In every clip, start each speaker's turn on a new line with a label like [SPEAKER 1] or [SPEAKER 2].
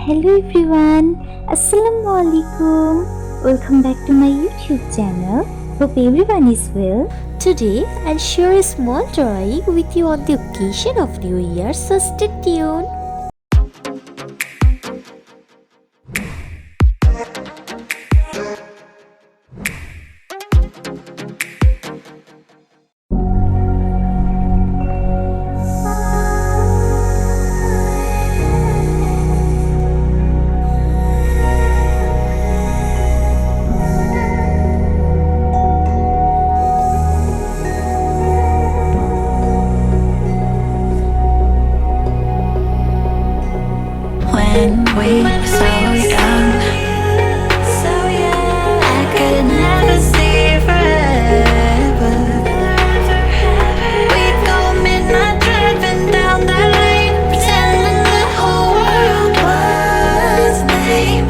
[SPEAKER 1] Hello everyone, Assalamu alaikum. Welcome back to my YouTube channel. Hope everyone is well. Today I'll share a small drawing with you on the occasion of New Year, so stay tuned.
[SPEAKER 2] When we were so young, I could never see forever. We'd go midnight driving down that lane, pretending the whole world was lame.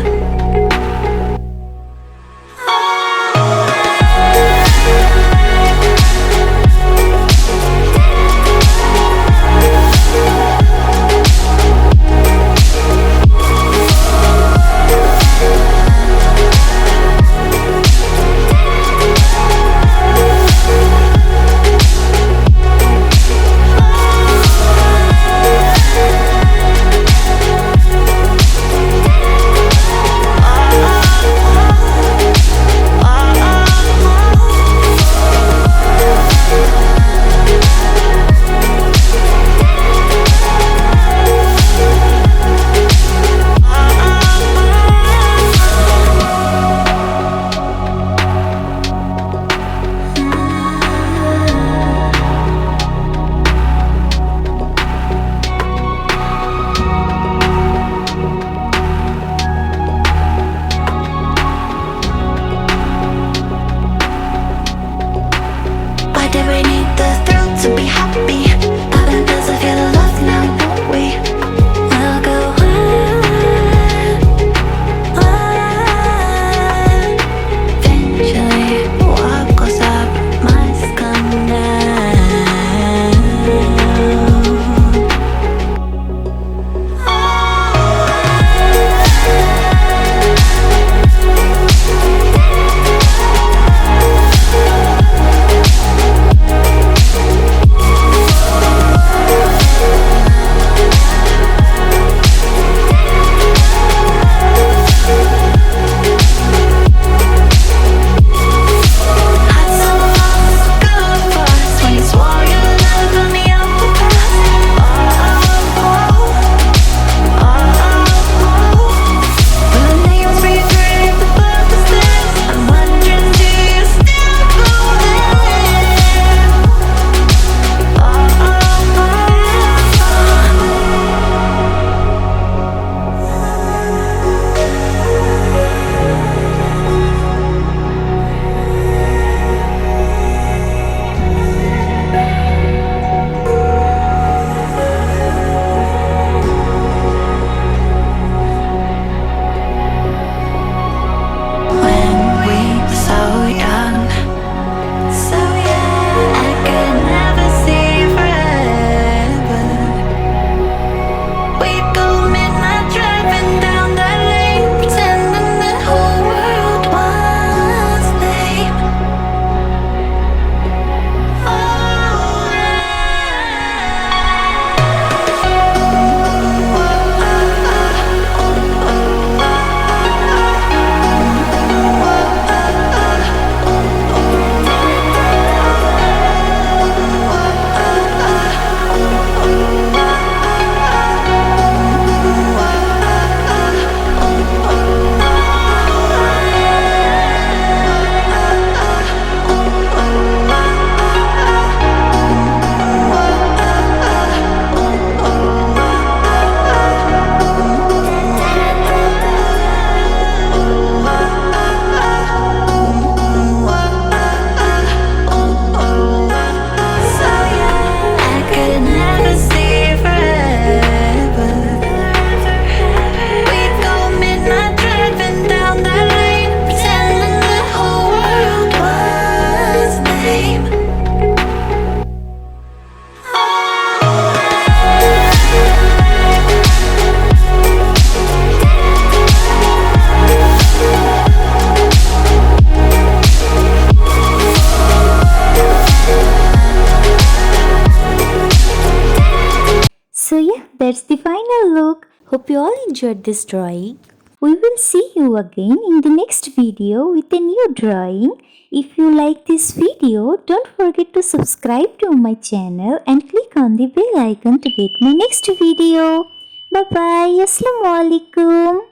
[SPEAKER 1] that's the final look. Hope you all enjoyed this drawing. We will see you again in the next video with a new drawing. If you like this video, don't forget to subscribe to my channel and click on the bell icon to get my next video. Bye bye. Assalamualaikum.